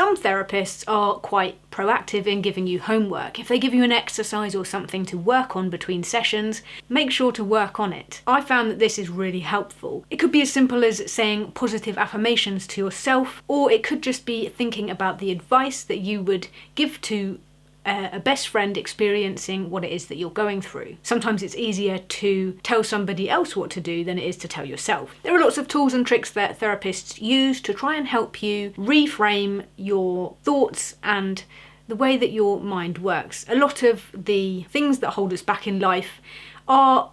Some therapists are quite proactive in giving you homework. If they give you an exercise or something to work on between sessions, make sure to work on it. I found that this is really helpful. It could be as simple as saying positive affirmations to yourself, or it could just be thinking about the advice that you would give to a best friend experiencing what it is that you're going through. Sometimes it's easier to tell somebody else what to do than it is to tell yourself. There are lots of tools and tricks that therapists use to try and help you reframe your thoughts and the way that your mind works. A lot of the things that hold us back in life are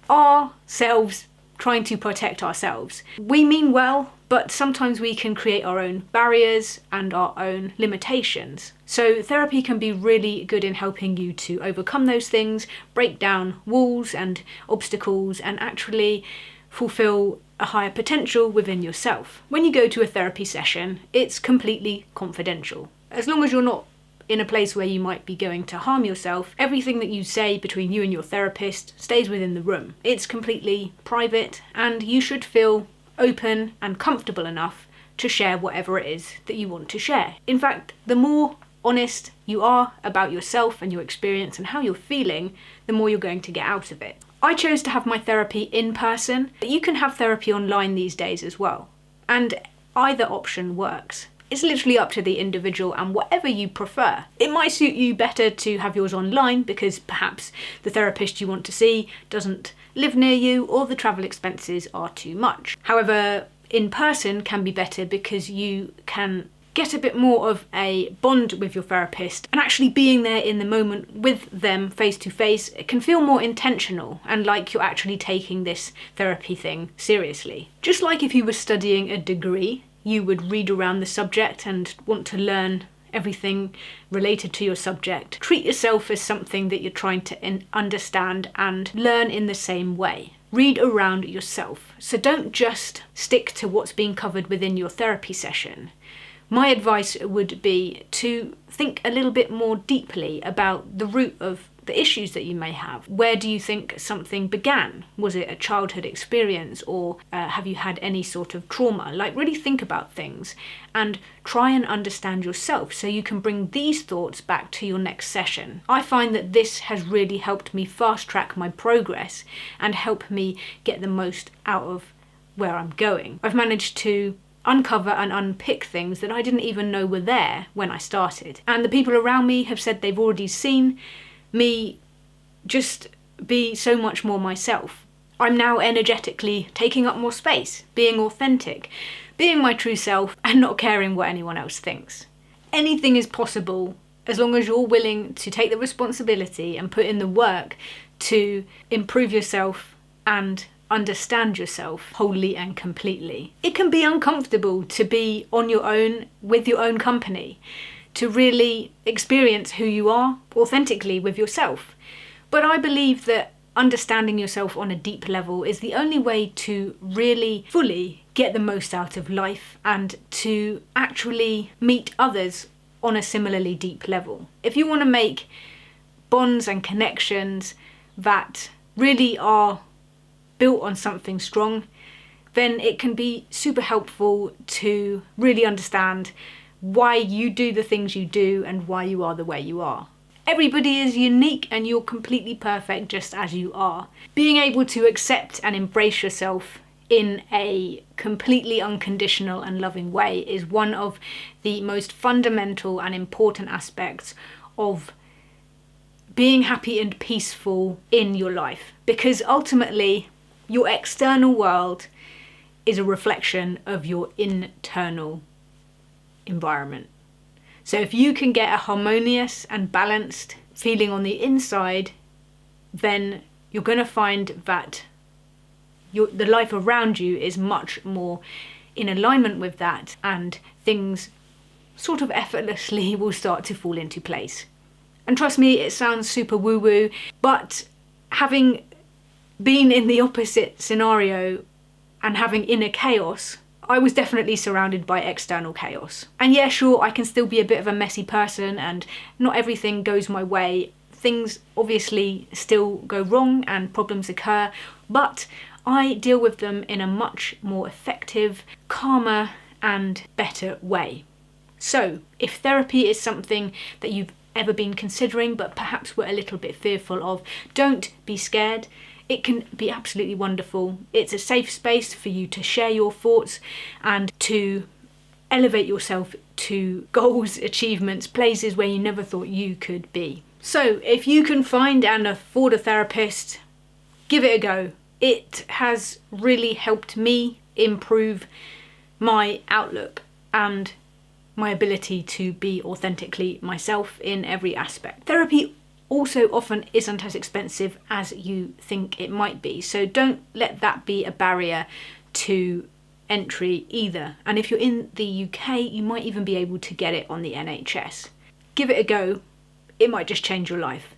ourselves trying to protect ourselves. We mean well, but sometimes we can create our own barriers and our own limitations. So therapy can be really good in helping you to overcome those things, break down walls and obstacles, and actually fulfill a higher potential within yourself. When you go to a therapy session, it's completely confidential. As long as you're not in a place where you might be going to harm yourself, everything that you say between you and your therapist stays within the room. It's completely private, and you should feel open and comfortable enough to share whatever it is that you want to share. In fact, the more honest you are about yourself and your experience and how you're feeling, the more you're going to get out of it. I chose to have my therapy in person, but you can have therapy online these days as well. And either option works. It's literally up to the individual and whatever you prefer. It might suit you better to have yours online because perhaps the therapist you want to see doesn't live near you or the travel expenses are too much. However, in person can be better because you can get a bit more of a bond with your therapist, and actually being there in the moment with them face to face, it can feel more intentional and like you're actually taking this therapy thing seriously. Just like if you were studying a degree, you would read around the subject and want to learn everything related to your subject. Treat yourself as something that you're trying to understand and learn in the same way. Read around yourself. So don't just stick to what's being covered within your therapy session. My advice would be to think a little bit more deeply about the root of the issues that you may have. Where do you think something began? Was it a childhood experience, or have you had any sort of trauma? Like, really think about things and try and understand yourself so you can bring these thoughts back to your next session. I find that this has really helped me fast track my progress and help me get the most out of where I'm going. I've managed to uncover and unpick things that I didn't even know were there when I started. And the people around me have said they've already seen me just be so much more myself. I'm now energetically taking up more space, being authentic, being my true self, and not caring what anyone else thinks. Anything is possible as long as you're willing to take the responsibility and put in the work to improve yourself and understand yourself wholly and completely. It can be uncomfortable to be on your own with your own company, to really experience who you are authentically with yourself. But I believe that understanding yourself on a deep level is the only way to really fully get the most out of life and to actually meet others on a similarly deep level. If you want to make bonds and connections that really are built on something strong, then it can be super helpful to really understand why you do the things you do and why you are the way you are. Everybody is unique and you're completely perfect just as you are. Being able to accept and embrace yourself in a completely unconditional and loving way is one of the most fundamental and important aspects of being happy and peaceful in your life. Because ultimately, your external world is a reflection of your internal environment. So if you can get a harmonious and balanced feeling on the inside, then you're going to find that the life around you is much more in alignment with that, and things sort of effortlessly will start to fall into place. And trust me, it sounds super woo-woo, but having been in the opposite scenario and having inner chaos, I was definitely surrounded by external chaos. And yeah, sure, I can still be a bit of a messy person and not everything goes my way. Things obviously still go wrong and problems occur, but I deal with them in a much more effective, calmer and better way. So if therapy is something that you've ever been considering but perhaps were a little bit fearful of, don't be scared. It can be absolutely wonderful. It's a safe space for you to share your thoughts and to elevate yourself to goals, achievements, places where you never thought you could be. So if you can find and afford a therapist, give it a go. It has really helped me improve my outlook and my ability to be authentically myself in every aspect. Therapy also often isn't as expensive as you think it might be, so don't let that be a barrier to entry either. And if you're in the UK, you might even be able to get it on the NHS. Give it a go. It might just change your life.